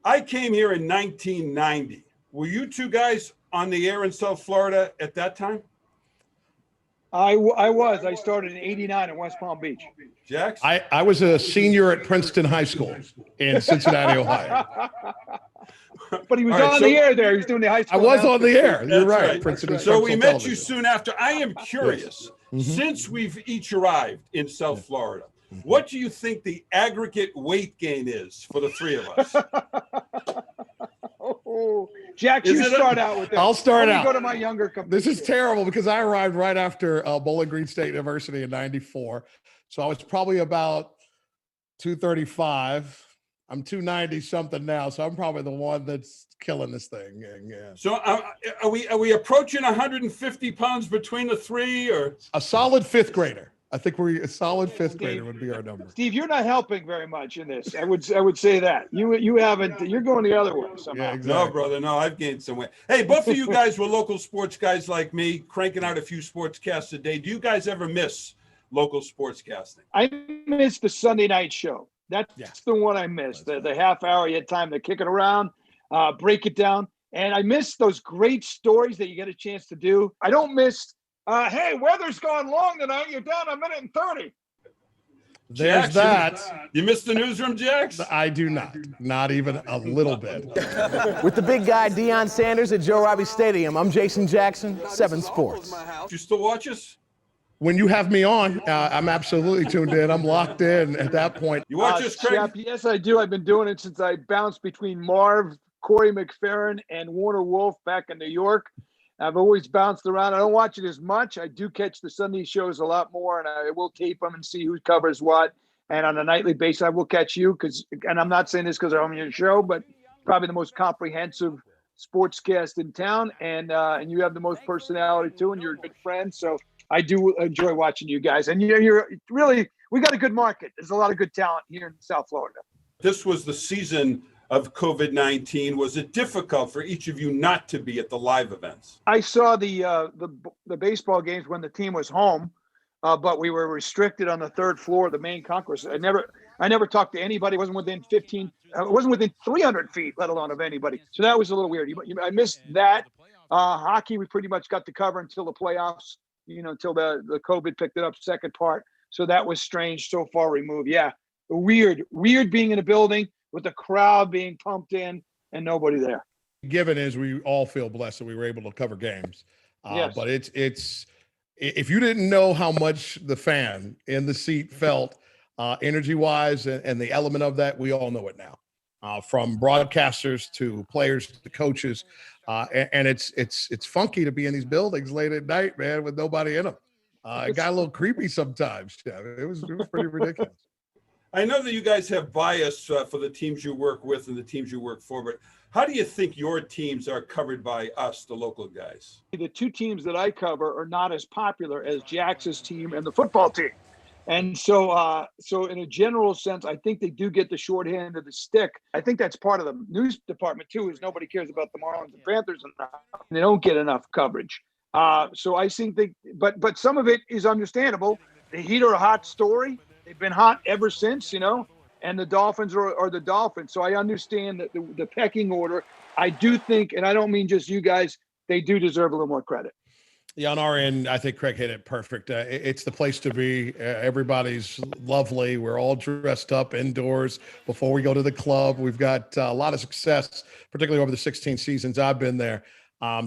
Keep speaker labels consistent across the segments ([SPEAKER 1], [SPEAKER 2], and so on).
[SPEAKER 1] I came here in 1990. Were you two guys on the air in South Florida at that time?
[SPEAKER 2] I was. I started in '89 in West Palm Beach.
[SPEAKER 1] Jax?
[SPEAKER 3] I was a senior at Princeton High School in Cincinnati, Ohio.
[SPEAKER 2] But he was on the air there. He was doing the high school.
[SPEAKER 3] I was on the air. You're right.
[SPEAKER 1] Princeton. So we met you soon after. I am curious, since we've each arrived in South Florida, what do you think the aggregate weight gain is for the three of us?
[SPEAKER 2] Jack, you start out with this.
[SPEAKER 3] I'll start out.
[SPEAKER 2] Go to my younger company.
[SPEAKER 3] This is terrible because I arrived right after Bowling Green State University in '94. So I was probably about 235. I'm 290 something now. So I'm probably the one that's killing this thing. Yeah.
[SPEAKER 1] So are we approaching 150 pounds between the three, or
[SPEAKER 3] a solid fifth grader? I think a solid fifth grader would be our number.
[SPEAKER 2] Steve, you're not helping very much in this. I would say that you haven't. You're going the other way somehow.
[SPEAKER 3] Yeah, exactly.
[SPEAKER 1] No, brother. No, I've gained some weight. Hey, both of you guys were local sports guys like me, cranking out a few sportscasts a day. Do you guys ever miss local sportscasting?
[SPEAKER 2] I missed the Sunday night show. That's the one I missed. The half hour you had time to kick it around, break it down, and I missed those great stories that you get a chance to do. I don't miss. Hey, weather's gone long tonight. You're down 1:30.
[SPEAKER 3] There's
[SPEAKER 1] Jax,
[SPEAKER 3] that.
[SPEAKER 1] You missed the newsroom, Jax?
[SPEAKER 3] I do not. Not even a little bit.
[SPEAKER 4] With the big guy, Deion Sanders at Joe Robbie Stadium, I'm Jason Jackson, 7 Sports.
[SPEAKER 1] You still watch us?
[SPEAKER 3] When you have me on, I'm absolutely tuned in. I'm locked in at that point.
[SPEAKER 1] You watch us, Craig?
[SPEAKER 2] Shep, yes, I do. I've been doing it since I bounced between Marv, Corey McFerrin, and Warner Wolf back in New York. I've always bounced around. I don't watch it as much. I do catch the Sunday shows a lot more, and I will tape them and see who covers what. And on a nightly basis, I will catch you and I'm not saying this because I'm on your show, but probably the most comprehensive sportscast in town, and you have the most personality too, and you're a good friend. So I do enjoy watching you guys, and you're really, we got a good market. There's a lot of good talent here in South Florida.
[SPEAKER 1] This was the season of COVID-19. Was it difficult for each of you not to be at the live events?
[SPEAKER 2] I saw the baseball games when the team was home, but we were restricted on the third floor of the main concourse. I never talked to anybody. It wasn't within 300 feet, let alone of anybody. So that was a little weird. I missed that. Hockey, we pretty much got to cover until the playoffs, until the COVID picked it up, second part. So that was strange, so far removed. Yeah, weird being in a building with the crowd being pumped in and nobody there.
[SPEAKER 3] Given is we all feel blessed that we were able to cover games.
[SPEAKER 2] Yes.
[SPEAKER 3] But it's if you didn't know how much the fan in the seat felt energy-wise and the element of that, we all know it now. From broadcasters to players to coaches, and it's funky to be in these buildings late at night, man, with nobody in them. It got a little creepy sometimes. Yeah, it was pretty ridiculous.
[SPEAKER 1] I know that you guys have bias for the teams you work with and the teams you work for, but how do you think your teams are covered by us, the local guys?
[SPEAKER 2] The two teams that I cover are not as popular as Jax's team and the football team. And so in a general sense, I think they do get the short end of the stick. I think that's part of the news department too, is nobody cares about the Marlins and Panthers enough. They don't get enough coverage. So I think but some of it is understandable. The Heat are a hot story. They've been hot ever since, and the Dolphins are the Dolphins. So I understand that the pecking order. I do think, and I don't mean just you guys, they do deserve a little more credit.
[SPEAKER 3] Yeah, on our end, I think Craig hit it perfect. It's the place to be. Everybody's lovely. We're all dressed up indoors before we go to the club. We've got a lot of success, particularly over the 16 seasons I've been there.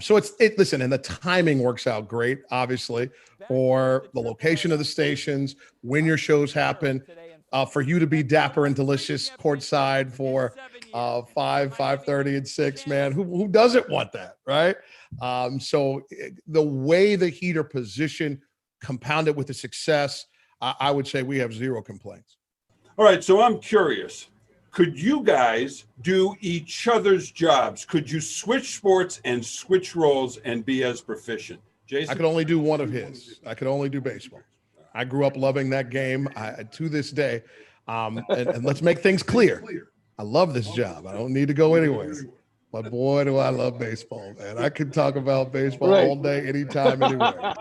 [SPEAKER 3] So listen, and the timing works out great, obviously, for the location of the stations, when your shows happen, for you to be dapper and delicious courtside for 5:30 and 6, man, who doesn't want that, right? So the way the Heat are positioned, compounded with the success, I would say we have zero complaints.
[SPEAKER 1] All right, so I'm curious. Could you guys do each other's jobs? Could you switch sports and switch roles and be as proficient? Jason?
[SPEAKER 3] I could only do one of his. I could only do baseball. I grew up loving that game to this day. And let's make things clear. I love this job. I don't need to go anywhere. But boy, do I love baseball, man. I could talk about baseball all day, anytime, anywhere.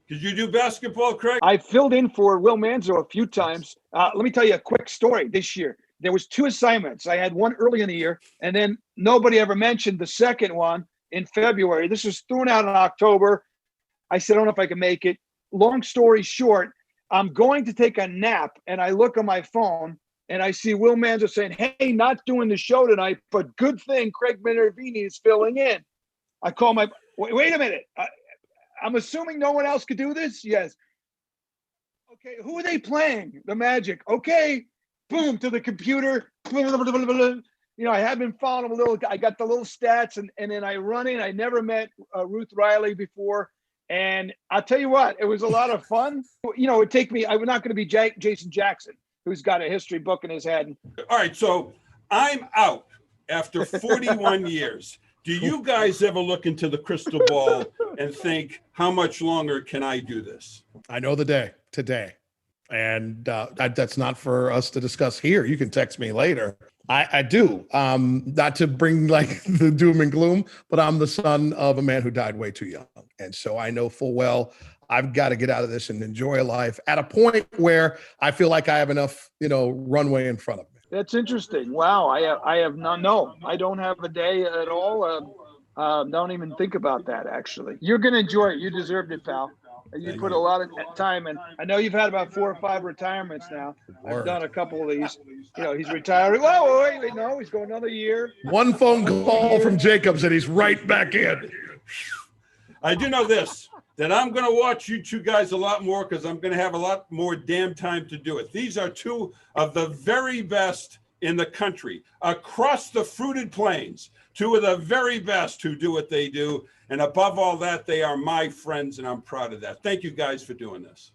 [SPEAKER 1] Did you do basketball, Craig?
[SPEAKER 2] I filled in for Will Manzo a few times. Let me tell you a quick story this year. there was 2 assignments. I had one early in the year, and then nobody ever mentioned the second one in February. This was thrown out in October. I said, I don't know if I can make it. Long story short, I'm going to take a nap, and I look on my phone, and I see Will Manzo saying, hey, not doing the show tonight, but good thing Craig Minervini is filling in. I call my, wait a minute. I'm assuming no one else could do this? Yes. Okay, who are they playing? The Magic. Okay, boom, to the computer. You know, I have been following a little. I got the little stats, and then I run in. I never met Ruth Riley before. And I'll tell you what, it was a lot of fun. You know, it would take me, I'm not going to be Jason Jackson, who's got a history book in his head.
[SPEAKER 1] All right, so I'm out after 41 years. Do you guys ever look into the crystal ball and think, how much longer can I do this?
[SPEAKER 3] I know the day today. And that's not for us to discuss here. You can text me later. I do. Not to bring like the doom and gloom, but I'm the son of a man who died way too young. And so I know full well I've got to get out of this and enjoy life at a point where I feel like I have enough, you know, runway in front of me.
[SPEAKER 2] That's interesting. Wow. I have no, I don't have a day at all. Don't even think about that, actually. You're going to enjoy it. You deserved it, pal. You put a lot of time in. I know you've had about 4 or 5 retirements now. I've done a couple of these. You know, he's retiring. Whoa, wait, no, he's going another year.
[SPEAKER 3] One phone call from Jacobs and he's right back in.
[SPEAKER 1] I do know this, that I'm going to watch you two guys a lot more because I'm going to have a lot more damn time to do it. These are 2 of the very best in the country, across the fruited plains. 2 of the very best who do what they do. And above all that, they are my friends, and I'm proud of that. Thank you guys for doing this.